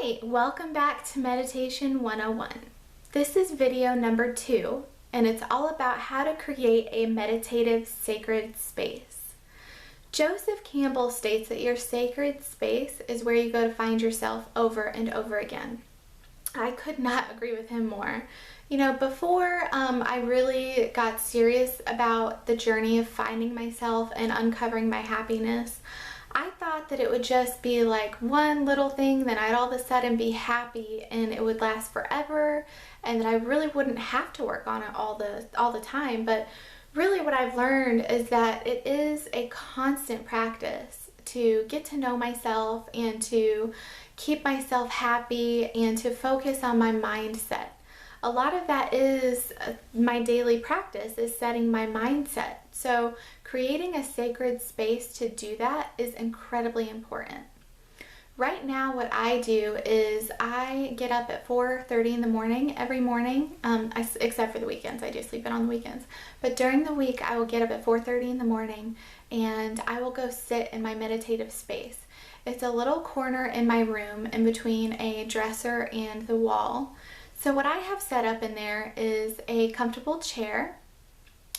Hey, welcome back to Meditation 101. This is video number 2, and it's all about how to create a meditative sacred space. Joseph Campbell states that your sacred space is where you go to find yourself over and over again. I could not agree with him more. You know, before I really got serious about the journey of finding myself and uncovering my happiness, I thought that it would just be like one little thing, then I'd all of a sudden be happy and it would last forever, and that I really wouldn't have to work on it all the time. But really what I've learned is that it is a constant practice to get to know myself and to keep myself happy and to focus on my mindset. A lot of that is my daily practice, is setting my mindset. So creating a sacred space to do that is incredibly important. Right now what I do is I get up at 4:30 in the morning every morning, except for the weekends. I do sleep in on the weekends. But during the week I will get up at 4:30 in the morning and I will go sit in my meditative space. It's a little corner in my room in between a dresser and the wall. So what I have set up in there is a comfortable chair.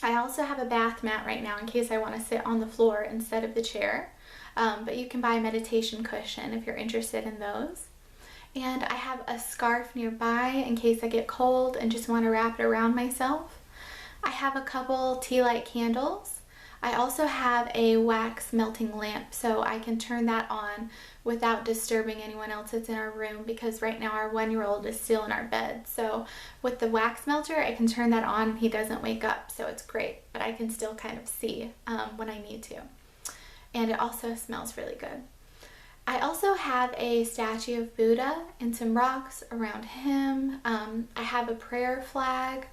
I also have a bath mat right now in case I want to sit on the floor instead of the chair. But you can buy a meditation cushion if you're interested in those. And I have a scarf nearby in case I get cold and just want to wrap it around myself. I have a couple tea light candles. I also have a wax melting lamp so I can turn that on without disturbing anyone else that's in our room, because right now our 1-year-old is still in our bed. So with the wax melter I can turn that on and he doesn't wake up, so it's great, but I can still kind of see when I need to. And it also smells really good. I also have a statue of Buddha and some rocks around him. I have a prayer flag.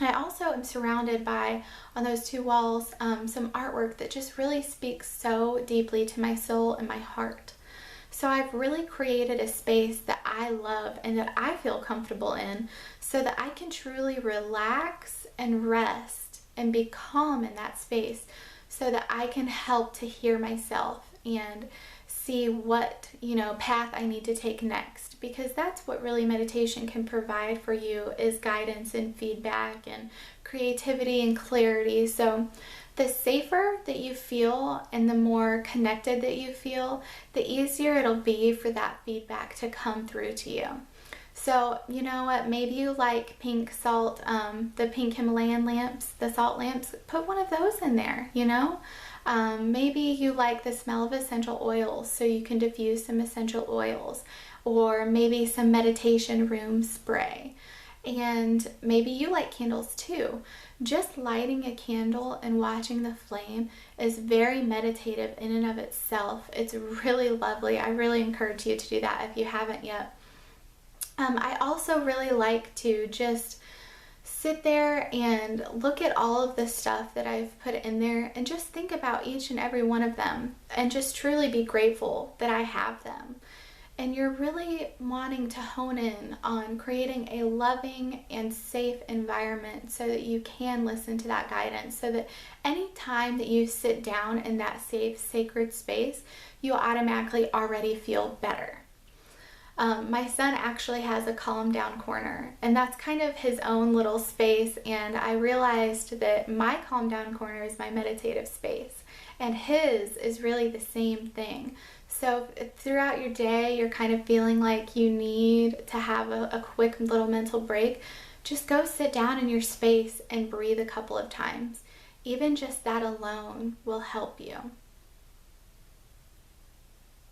I also am surrounded by, on those 2 walls, some artwork that just really speaks so deeply to my soul and my heart. So I've really created a space that I love and that I feel comfortable in so that I can truly relax and rest and be calm in that space so that I can help to hear myself and see what, path I need to take next, because that's what really meditation can provide for you, is guidance and feedback and creativity and clarity. So the safer that you feel and the more connected that you feel, the easier it'll be for that feedback to come through to you. So you know what, maybe you like pink salt, the pink Himalayan lamps, the salt lamps, put one of those in there, Maybe you like the smell of essential oils, so you can diffuse some essential oils, or maybe some meditation room spray. And maybe you like candles too. Just lighting a candle and watching the flame is very meditative in and of itself. It's really lovely. I really encourage you to do that if you haven't yet. I also really like to just sit there and look at all of the stuff that I've put in there and just think about each and every one of them and just truly be grateful that I have them. And you're really wanting to hone in on creating a loving and safe environment so that you can listen to that guidance, so that any time that you sit down in that safe, sacred space, you automatically already feel better. My son actually has a calm down corner, and that's kind of his own little space, and I realized that my calm down corner is my meditative space, and his is really the same thing. So if throughout your day you're kind of feeling like you need to have a quick little mental break, just go sit down in your space and breathe a couple of times. Even just that alone will help you.